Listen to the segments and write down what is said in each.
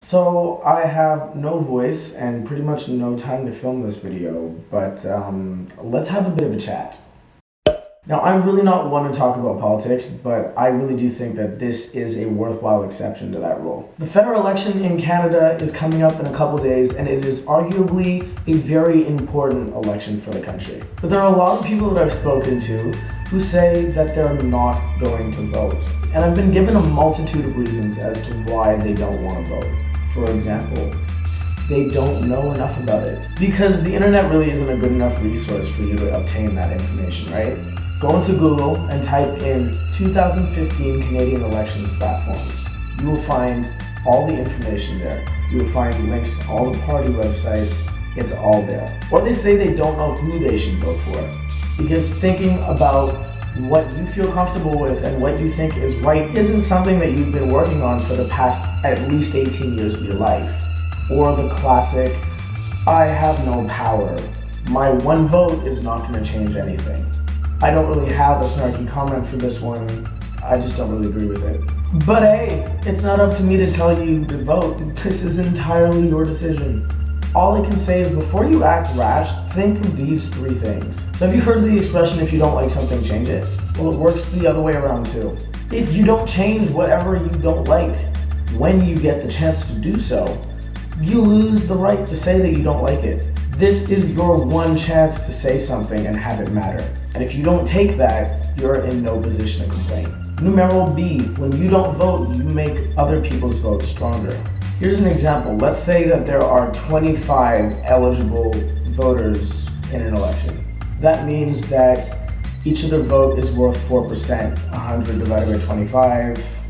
So I have no voice and pretty much no time to film this video, but let's have a bit of a chat. Now, I'm really not one to talk about politics, but I really do think that this is a worthwhile exception to that rule. The federal election in Canada is coming up in a couple days, and it is arguably a very important election for the country. But there are a lot of people that I've spoken to who say that they're not going to vote. And I've been given a multitude of reasons as to why they don't want to vote. For example, they don't know enough about it. Because the internet really isn't a good enough resource for you to obtain that information, right? Go into Google and type in 2015 Canadian elections platforms. You will find all the information there. You will find links to all the party websites. It's all there. Or they say they don't know who they should vote for. Because thinking about what you feel comfortable with and what you think is right isn't something that you've been working on for the past at least 18 years of your life. Or the classic, I have no power. My one vote is not going to change anything. I don't really have a snarky comment for this one. I just don't really agree with it. But hey, it's not up to me to tell you to vote. This is entirely your decision. All I can say is before you act rash, think of these three things. So have you heard of the expression, if you don't like something, change it? Well, it works the other way around too. If you don't change whatever you don't like, when you get the chance to do so, you lose the right to say that you don't like it. This is your one chance to say something and have it matter. And if you don't take that, you're in no position to complain. Numero B, when you don't vote, you make other people's votes stronger. Here's an example. Let's say that there are 25 eligible voters in an election. That means that each of their vote is worth 4%, 100 divided by 25,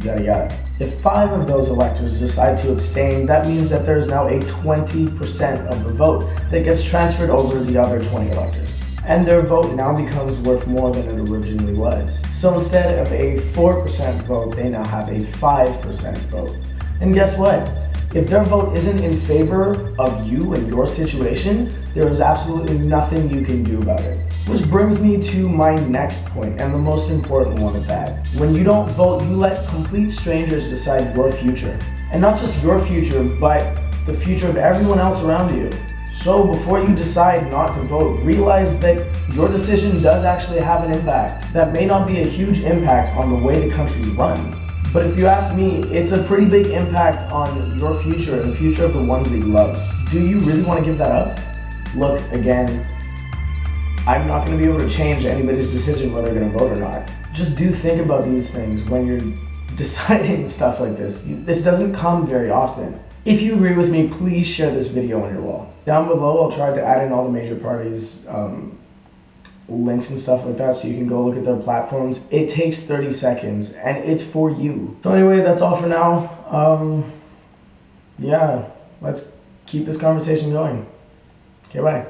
yada yada. If 5 of those electors decide to abstain, that means that there's now a 20% of the vote that gets transferred over to the other 20 electors. And their vote now becomes worth more than it originally was. So instead of a 4% vote, they now have a 5% vote. And guess what? If their vote isn't in favor of you and your situation, there is absolutely nothing you can do about it. Which brings me to my next point, and the most important one at that. When you don't vote, you let complete strangers decide your future. And not just your future, but the future of everyone else around you. So before you decide not to vote, realize that your decision does actually have an impact. That may not be a huge impact on the way the country's run. But if you ask me, it's a pretty big impact on your future and the future of the ones that you love. Do you really want to give that up? Look, again, I'm not going to be able to change anybody's decision whether they're going to vote or not. Just do think about these things when you're deciding stuff like this. This doesn't come very often. If you agree with me, please share this video on your wall. Down below, I'll try to add in all the major parties' links and stuff like that so you can go look at their platforms. It takes 30 seconds and it's for you. So anyway, that's all for now. Yeah, let's keep this conversation going. Okay, bye.